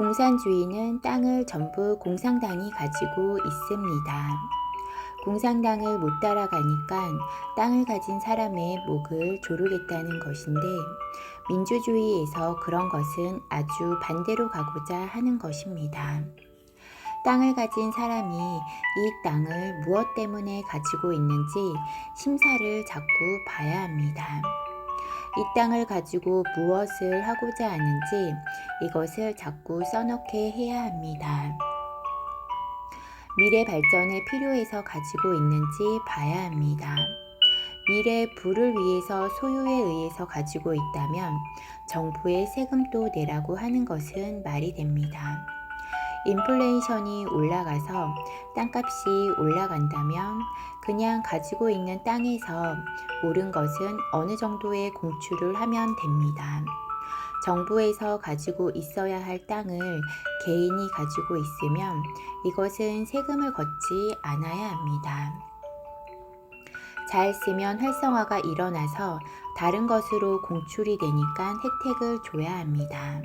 공산주의는 땅을 전부 공산당이 가지고 있습니다. 공산당을 못 따라가니까 땅을 가진 사람의 목을 조르겠다는 것인데, 민주주의에서 그런 것은 아주 반대로 가고자 하는 것입니다. 땅을 가진 사람이 이 땅을 무엇 때문에 가지고 있는지 심사를 자꾸 봐야 합니다. 이 땅을 가지고 무엇을 하고자 하는지 이것을 자꾸 써놓게 해야 합니다. 미래 발전에 필요해서 가지고 있는지 봐야 합니다. 미래 부를 위해서 소유에 의해서 가지고 있다면 정부에 세금도 내라고 하는 것은 말이 됩니다. 인플레이션이 올라가서 땅값이 올라간다면 그냥 가지고 있는 땅에서 오른 것은 어느 정도의 공출을 하면 됩니다. 정부에서 가지고 있어야 할 땅을 개인이 가지고 있으면 이것은 세금을 걷지 않아야 합니다. 잘 쓰면 활성화가 일어나서 다른 것으로 공출이 되니까 혜택을 줘야 합니다.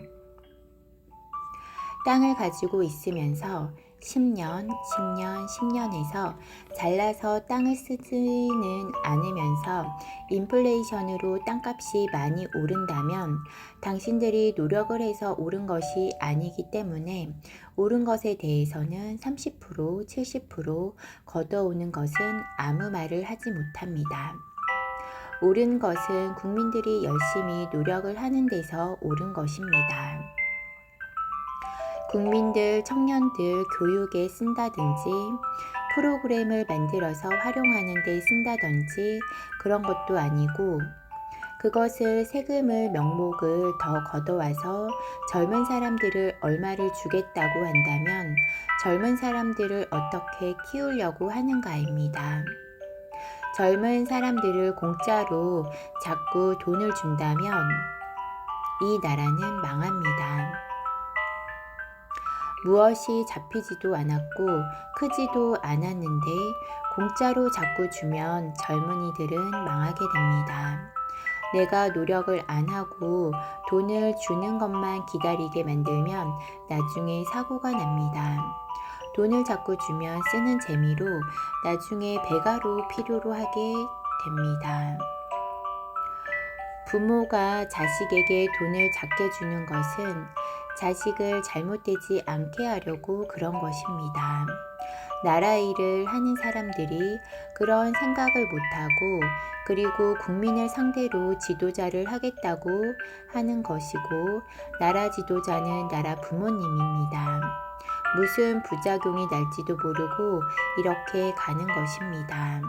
땅을 가지고 있으면서 10년, 10년, 10년에서 잘나서 땅을 쓰지는 않으면서 인플레이션으로 땅값이 많이 오른다면 당신들이 노력을 해서 오른 것이 아니기 때문에 오른 것에 대해서는 30%, 70% 걷어오는 것은 아무 말을 하지 못합니다. 오른 것은 국민들이 열심히 노력을 하는 데서 오른 것입니다. 국민들, 청년들 교육에 쓴다든지 프로그램을 만들어서 활용하는 데 쓴다든지 그런 것도 아니고, 그것을 세금을 명목을 더 걷어와서 젊은 사람들을 얼마를 주겠다고 한다면 젊은 사람들을 어떻게 키우려고 하는가입니다. 젊은 사람들을 공짜로 자꾸 돈을 준다면 이 나라는 망합니다. 무엇이 잡히지도 않았고 크지도 않았는데 공짜로 자꾸 주면 젊은이들은 망하게 됩니다. 내가 노력을 안 하고 돈을 주는 것만 기다리게 만들면 나중에 사고가 납니다. 돈을 자꾸 주면 쓰는 재미로 나중에 배가로 필요로 하게 됩니다. 부모가 자식에게 돈을 작게 주는 것은 자식을 잘못되지 않게 하려고 그런 것입니다. 나라 일을 하는 사람들이 그런 생각을 못하고, 그리고 국민을 상대로 지도자를 하겠다고 하는 것이고, 나라 지도자는 나라 부모님입니다. 무슨 부작용이 날지도 모르고 이렇게 가는 것입니다.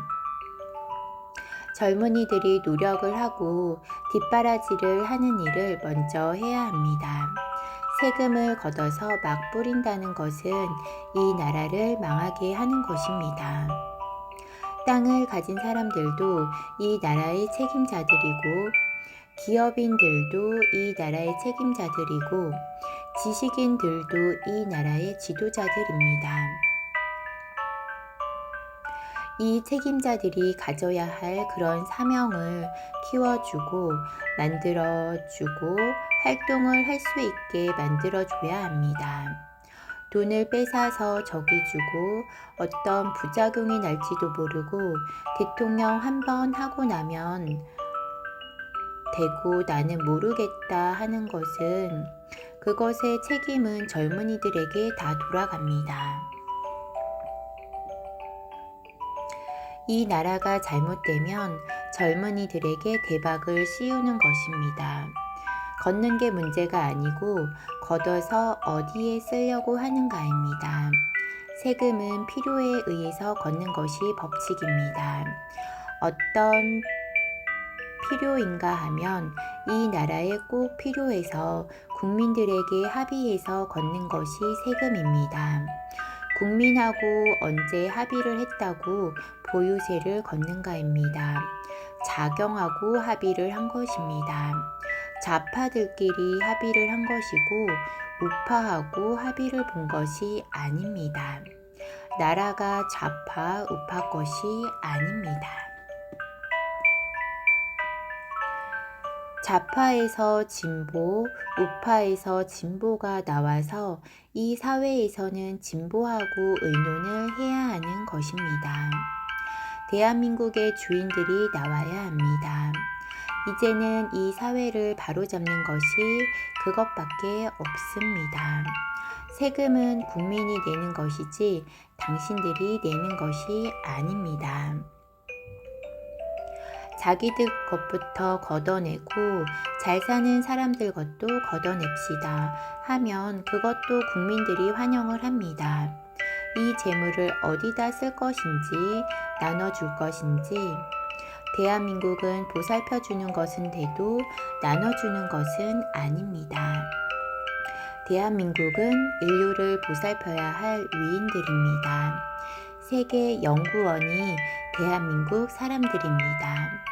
젊은이들이 노력을 하고 뒷바라지를 하는 일을 먼저 해야 합니다. 세금을 걷어서 막 뿌린다는 것은 이 나라를 망하게 하는 것입니다. 땅을 가진 사람들도 이 나라의 책임자들이고, 기업인들도 이 나라의 책임자들이고, 지식인들도 이 나라의 지도자들입니다. 이 책임자들이 가져야 할 그런 사명을 키워주고 만들어주고 활동을 할 수 있게 만들어줘야 합니다. 돈을 뺏어서 저기 주고 어떤 부작용이 날지도 모르고 대통령 한 번 하고 나면 되고 나는 모르겠다 하는 것은, 그것의 책임은 젊은이들에게 다 돌아갑니다. 이 나라가 잘못되면 젊은이들에게 대박을 씌우는 것입니다. 걷는 게 문제가 아니고 걷어서 어디에 쓰려고 하는가입니다. 세금은 필요에 의해서 걷는 것이 법칙입니다. 어떤 필요인가 하면 이 나라에 꼭 필요해서 국민들에게 합의해서 걷는 것이 세금입니다. 국민하고 언제 합의를 했다고 보유세를 걷는가입니다. 자경하고 합의를 한 것입니다. 좌파들끼리 합의를 한 것이고 우파하고 합의를 본 것이 아닙니다. 나라가 좌파, 우파 것이 아닙니다. 좌파에서 진보, 우파에서 진보가 나와서 이 사회에서는 진보하고 의논을 해야 하는 것입니다. 대한민국의 주인들이 나와야 합니다. 이제는 이 사회를 바로잡는 것이 그것밖에 없습니다. 세금은 국민이 내는 것이지 당신들이 내는 것이 아닙니다. 자기들 것부터 걷어내고 잘 사는 사람들 것도 걷어냅시다 하면 그것도 국민들이 환영을 합니다. 이 재물을 어디다 쓸 것인지 나눠줄 것인지 대한민국은 보살펴주는 것은 돼도 나눠주는 것은 아닙니다. 대한민국은 인류를 보살펴야 할 위인들입니다. 세계 연구원이 대한민국 사람들입니다.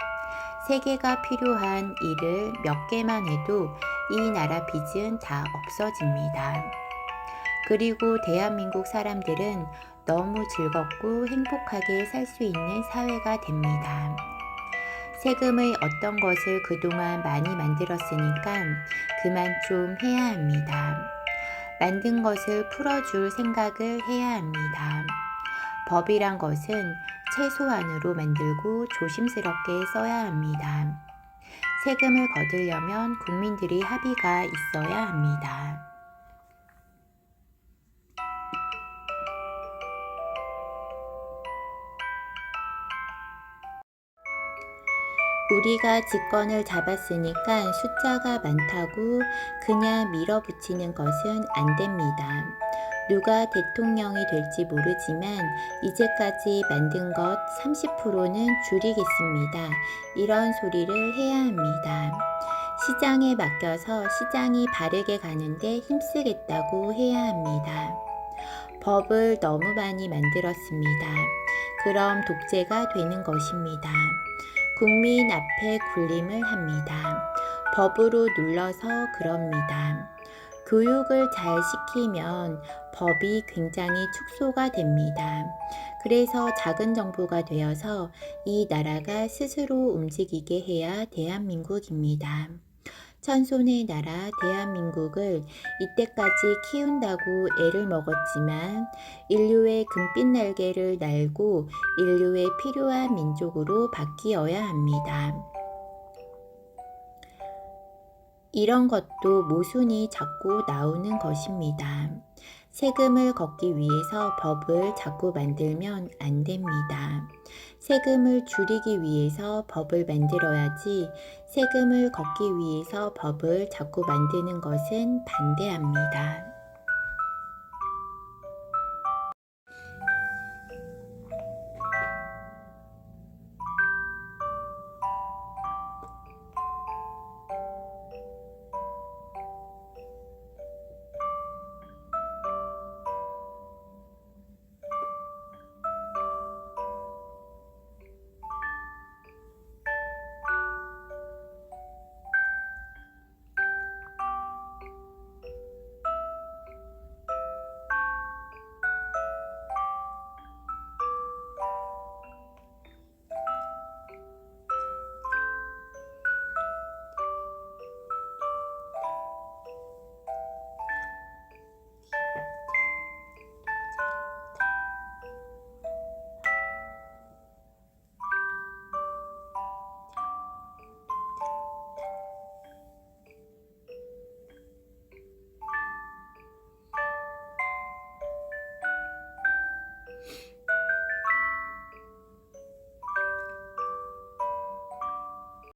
세계가 필요한 일을 몇 개만 해도 이 나라 빚은 다 없어집니다. 그리고 대한민국 사람들은 너무 즐겁고 행복하게 살 수 있는 사회가 됩니다. 세금의 어떤 것을 그동안 많이 만들었으니까 그만 좀 해야 합니다. 만든 것을 풀어줄 생각을 해야 합니다. 법이란 것은 최소한으로 만들고 조심스럽게 써야 합니다. 세금을 거두려면 국민들이 합의가 있어야 합니다. 우리가 집권을 잡았으니까 숫자가 많다고 그냥 밀어붙이는 것은 안 됩니다. 누가 대통령이 될지 모르지만 이제까지 만든 것 30%는 줄이겠습니다. 이런 소리를 해야 합니다. 시장에 맡겨서 시장이 바르게 가는데 힘쓰겠다고 해야 합니다. 법을 너무 많이 만들었습니다. 그럼 독재가 되는 것입니다. 국민 앞에 군림을 합니다. 법으로 눌러서 그럽니다. 교육을 잘 시키면 법이 굉장히 축소가 됩니다. 그래서 작은 정부가 되어서 이 나라가 스스로 움직이게 해야 대한민국입니다. 천손의 나라 대한민국을 이때까지 키운다고 애를 먹었지만 인류의 금빛 날개를 날고 인류에 필요한 민족으로 바뀌어야 합니다. 이런 것도 모순이 자꾸 나오는 것입니다. 세금을 걷기 위해서 법을 자꾸 만들면 안 됩니다. 세금을 줄이기 위해서 법을 만들어야지 세금을 걷기 위해서 법을 자꾸 만드는 것은 반대합니다.